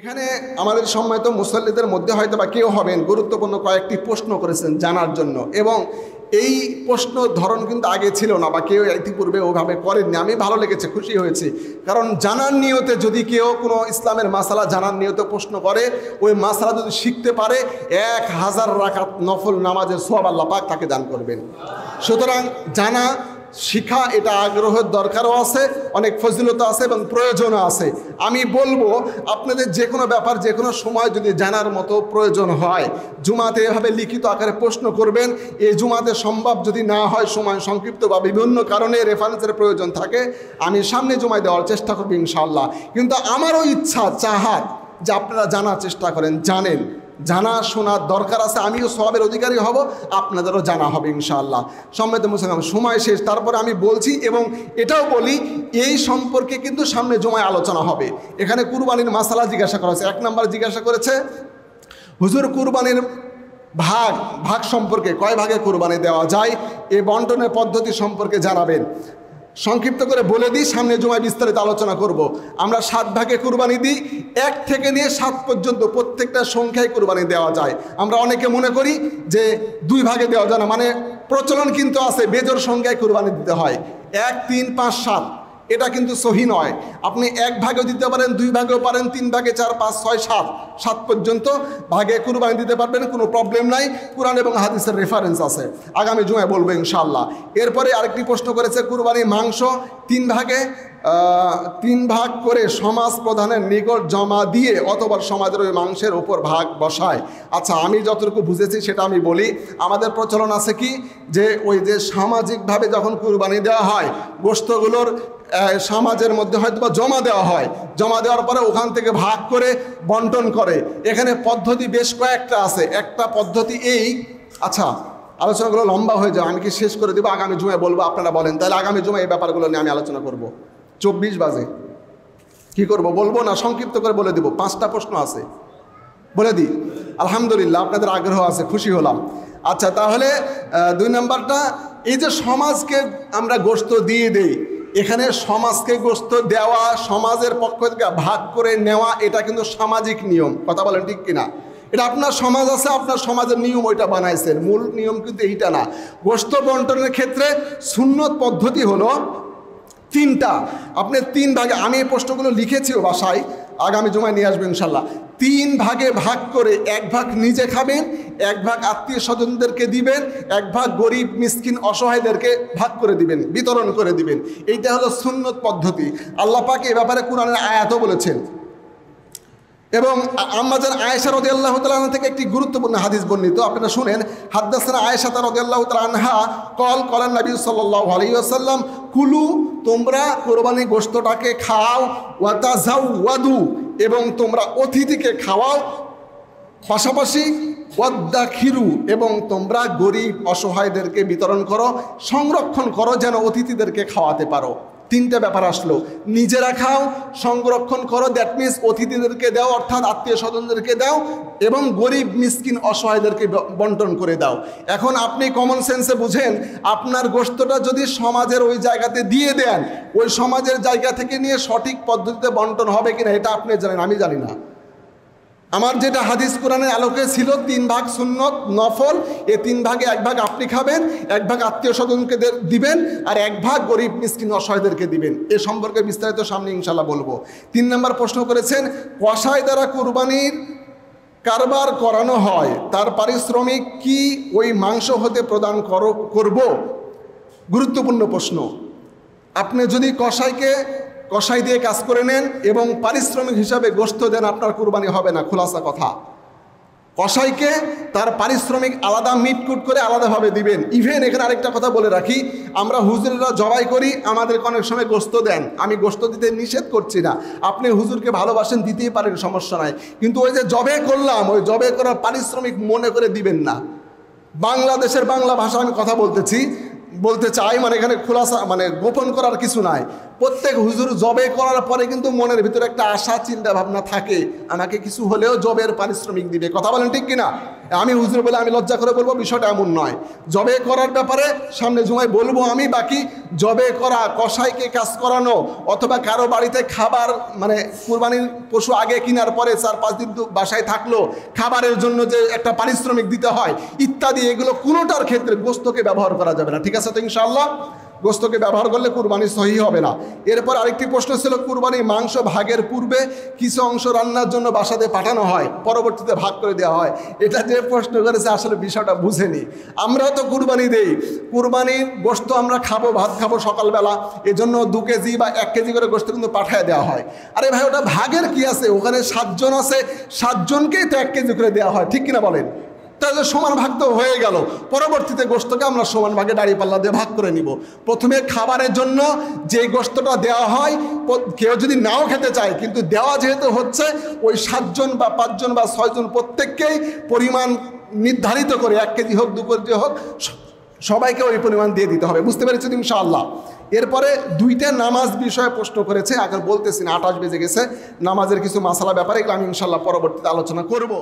এখানে আমাদের সম্মানিত মুসল্লিদের মধ্যে হয়তো বা কেউ হবেন গুরুত্বপূর্ণ কয়েকটি প্রশ্ন করেছেন জানার জন্য, এবং এই প্রশ্ন ধরন কিন্তু আগে ছিল না বা কেউ ইতিপূর্বে ওভাবে করেননি। আমি ভালো লেগেছে, খুশি হয়েছি, কারণ জানার নিয়তে যদি কেউ কোনো ইসলামের মাসালা জানার নিয়তে প্রশ্ন করে, ওই মাসালা যদি শিখতে পারে 1000 রাকাত নফল নামাজের সওয়াব আল্লাহ পাক তাকে দান করবেন। সুতরাং জানা শিখা এটা আগ্রহের দরকারও আছে, অনেক ফজিলতা আছে এবং প্রয়োজনও আছে। আমি বলবো আপনাদের যে কোনো ব্যাপার যে কোনো সময় যদি জানার মতো প্রয়োজন হয়, জুমাতে এভাবে লিখিত আকারে প্রশ্ন করবেন। এই জুমাতে সম্ভব যদি না হয়, সময় সংক্ষিপ্ত বা বিভিন্ন কারণে রেফারেন্সের প্রয়োজন থাকে, আমি সামনে জুমায় দেওয়ার চেষ্টা করব ইনশাআল্লাহ। কিন্তু আমারও ইচ্ছা চাহাত যে আপনারা জানার চেষ্টা করেন, জানেন, জানা শোনার দরকার আছে। আমিও সওয়াবের অধিকারী হব, আপনাদেরও জানা হবে ইনশাআল্লাহ। সম্মানিত মুসলমান, সময় শেষ, তারপরে আমি বলছি এবং এটাও বলি এই সম্পর্কে কিন্তু সামনে জমায় আলোচনা হবে। এখানে কুরবানির মাসালা জিজ্ঞাসা করা হয়েছে। 1 নম্বর জিজ্ঞাসা করেছে, হুজুর কুরবানির ভাগ সম্পর্কে, কয় ভাগে কুরবানি দেওয়া যায়, এই বন্টনের পদ্ধতি সম্পর্কে জানাবেন। সংক্ষিপ্ত করে বলে দিই, সামনে জুমায় বিস্তারিত আলোচনা করব। আমরা 7 ভাগে কুরবানি দিই, 1 থেকে নিয়ে 7 পর্যন্ত প্রত্যেকটা সংখ্যায় কুরবানি দেওয়া যায়। আমরা অনেকে মনে করি যে 2 ভাগে দেওয়া যায় না, মানে প্রচলন কিন্তু আছে বেজোড় সংখ্যায় কুরবানি দিতে হয়, 1, 3, 5, 7, এটা কিন্তু সহি নয়। আপনি 1 ভাগেও দিতে পারেন, 2 ভাগেও পারেন, 3 ভাগে, 4, 5, 6, 7 পর্যন্ত ভাগে কুরবানি দিতে পারবেন, কোনো প্রবলেম নাই। কুরআন এবং হাদিসের রেফারেন্স আছে, আগামী জুমায় বলবো ইনশাআল্লাহ। এরপরে আরেকটি প্রশ্ন করেছে, কুরবানির মাংস 3 ভাগ করে সমাজ প্রধানের নিকট জমা দিয়ে অথবা সমাজের ওই মাংসের ওপর ভাগ বসায়। আচ্ছা, আমি যতটুকু বুঝেছি সেটা আমি বলি। আমাদের প্রচলন আছে কি, যে ওই যে সামাজিকভাবে যখন কুরবানি দেওয়া হয়, গোশতগুলোর সমাজের মধ্যে হয়তো বা জমা দেওয়া হয়, জমা দেওয়ার পরে ওখান থেকে ভাগ করে বন্টন করে। এখানে পদ্ধতি বেশ কয়েকটা আছে। একটা পদ্ধতি এই, আচ্ছা আলোচনাগুলো লম্বা হয়ে যায়, আমি কি শেষ করে দেবো, আগামী জুমায় বলবো, আপনারা বলেন। তাহলে আগামী জুমায় এই ব্যাপারগুলো নিয়ে আমি আলোচনা করব। 24 বাজে, কি করব, বলবো না সংক্ষিপ্ত করে বলে দেবো? 5টা প্রশ্ন আছে, বলে দিই। আলহামদুলিল্লাহ, আপনাদের আগ্রহ আছে, খুশি হলাম। আচ্ছা, তাহলে 2 নম্বরটা, এই যে সমাজকে আমরা গোশত দিয়ে দেই, এখানে সমাজকে গোশত দেওয়া, সমাজের পক্ষ থেকে ভাগ করে নেওয়া, এটা কিন্তু সামাজিক নিয়ম। কথা বলেন ঠিক কিনা? এটা আপনার সমাজ আছে, আপনার সমাজের নিয়ম ওইটা বানাইছেন, মূল নিয়ম কিন্তু এইটা না। গোশত বন্টনের ক্ষেত্রে সুন্নত পদ্ধতি হলো 3টা। আপনি 3 ভাগে, আমি এই প্রশ্নগুলো লিখেছিও বাসায়, আগামী জুমায় নিয়ে আসবেন ইনশাল্লাহ। 3 ভাগে ভাগ করে 1 ভাগ নিজে খাবেন, 1 ভাগ আত্মীয় স্বজনদেরকে দিবেন, 1 ভাগ গরিব মিসকিন অসহায়দেরকে ভাগ করে দিবেন, বিতরণ করে দিবেন। এইটা হলো সুন্নত পদ্ধতি। আল্লাহ পাক এই ব্যাপারে কুরআনের আয়াতও বলেছেন। এবং আম্মাজান আয়েশা রাদিয়াল্লাহু তাআলা আনহা থেকে একটি গুরুত্বপূর্ণ হাদিস বর্ণিত, আপনারা শুনেন। হাদ্দাসানা আয়েশা রাদিয়াল্লাহু তাআলা আনহা কলেন নবী সাল্লাল্লাহু আলাইহি ওয়াসাল্লাম, কুলু, তোমরা কোরবানি গোশতটাকে খাও, ওয়া তাযাওয়াদু, এবং তোমরা অতিথিকে খাওয়াও, পাশাপাশি ওয়াদ্দাখিরু, এবং তোমরা গরিব অসহায়দেরকে বিতরণ করো, সংরক্ষণ করো যেন অতিথিদেরকে খাওয়াতে পারো। 3টে ব্যাপার আসলো, নিজেরা খাও, সংরক্ষণ করো, দ্যাট মিনস অতিথিদেরকে দাও, অর্থাৎ আত্মীয় স্বজনদেরকে দাও, এবং গরিব মিসকিন অসহায়দেরকে বন্টন করে দাও। এখন আপনি কমন সেন্সে বুঝেন, আপনার গোশতটা যদি সমাজের ওই জায়গাতে দিয়ে দেন, ওই সমাজের জায়গা থেকে নিয়ে সঠিক পদ্ধতিতে বন্টন হবে কিনা এটা আপনি জানেন, আমি জানি না। আমার যেটা হাদিস কোরআনের আলোকে ছিল, 3 ভাগ সুন্নত নফল, এই 3 ভাগে 1 ভাগ আপনি খাবেন, 1 ভাগ আত্মীয় স্বজনকে দিবেন, আর 1 ভাগ গরিব মিসকিন অসহায়দেরকে দিবেন। এ সম্পর্কে বিস্তারিত সামনে ইনশাল্লাহ বলবো। 3 নম্বর প্রশ্ন করেছেন, কসাই দ্বারা কুরবানির কারবার করানো হয়, তার পারিশ্রমিক কি ওই মাংস হতে প্রদান করব? গুরুত্বপূর্ণ প্রশ্ন। আপনি যদি কসাই দিয়ে কাজ করে নেন এবং পারিশ্রমিক হিসাবে গোশত দেন, আপনার কুরবানি হবে না, খোলাসা কথা। কসাইকে তার পারিশ্রমিক আলাদা মিটকুট করে আলাদাভাবে দিবেন। ইভেন এখানে আরেকটা কথা বলে রাখি, আমরা হুজুরেরা জবাই করি, আমাদেরকে অনেক সময় গোশত দেন, আমি গোশত দিতে নিষেধ করছি না, আপনি হুজুরকে ভালোবাসেন, দিতেই পারেন, সমস্যা নাই। কিন্তু ওই যে জবে করলাম, ওই জবে করার পারিশ্রমিক মনে করে দিবেন না। বাংলাদেশের বাংলা ভাষা আমি কথা বলতে চাই, মানে এখানে খোলাসা, মানে গোপন করার কিছু নাই। প্রত্যেক হুজুর জবে করার পরে কিন্তু মনের ভিতরে একটা আশা চিন্তা ভাবনা থাকে, আমাকে কিছু হলেও জবের পারিশ্রমিক দিবে। কথা বলেন ঠিক কিনা? আমি হুজুর বলে আমি লজ্জা করে বলবো, বিষয়টা এমন নয়। জবে করার ব্যাপারে সামনে জুমায় বলবো আমি। বাকি জবে করা, কসাইকে কাজ করানো, অথবা কারো বাড়িতে খাবার মানে কুরবানির পশু আগে কেনার পরে 4-5 দিন বাসায় থাকলো, খাবারের জন্য যে একটা পারিশ্রমিক দিতে হয় ইত্যাদি, এগুলো কোনোটার ক্ষেত্রে গোস্তকে ব্যবহার করা যাবে না। ঠিক আছে তো ইনশাআল্লাহ? গোস্তকে ব্যবহার করলে কুরবানি সহি হবে না। এরপর আরেকটি প্রশ্ন ছিল, কুরবানি মাংস ভাগের পূর্বে কিছু অংশ রান্নার জন্য বাসাতে পাঠানো হয়, পরবর্তীতে ভাগ করে দেওয়া হয়। এটা যে প্রশ্ন করেছে আসলে বিষয়টা বুঝেনি। আমরাও তো কুরবানি দেই, কুরবানির গোস্ত আমরা খাবো, ভাত খাবো সকালবেলা, এজন্য 2 কেজি বা 1 কেজি করে গোস্ত কিন্তু পাঠিয়ে দেওয়া হয়। আরে ভাই, ওটা ভাগের কি আছে? ওখানে 7 জন আছে, 7 জনকেই তো 1 কেজি করে দেওয়া হয়, ঠিক কিনা বলেন? তাহলে সমান ভাগ তো হয়ে গেল। পরবর্তীতে গোস্তকে আমরা সমান ভাগে দাড়ি পাল্লা দিয়ে ভাগ করে নিব। প্রথমে খাবারের জন্য যে গোস্তটা দেওয়া হয়, কেউ যদি নাও খেতে চায়, কিন্তু দেওয়া যেহেতু হচ্ছে, ওই 7 জন বা 5 জন বা 6 জন প্রত্যেককেই পরিমাণ নির্ধারিত করে 1 কেজি হোক 2 কেজি হোক সবাইকে ওই পরিমাণ দিয়ে দিতে হবে। বুঝতে পেরেছেন ইনশাআল্লাহ? এরপরে 2টা নামাজ বিষয়ে প্রশ্ন করেছে, আগে বলতেছি না, 28 বেজে গেছে। নামাজের কিছু মাসালা ব্যাপারে এগুলো আমি ইনশাআল্লাহ পরবর্তীতে আলোচনা করব।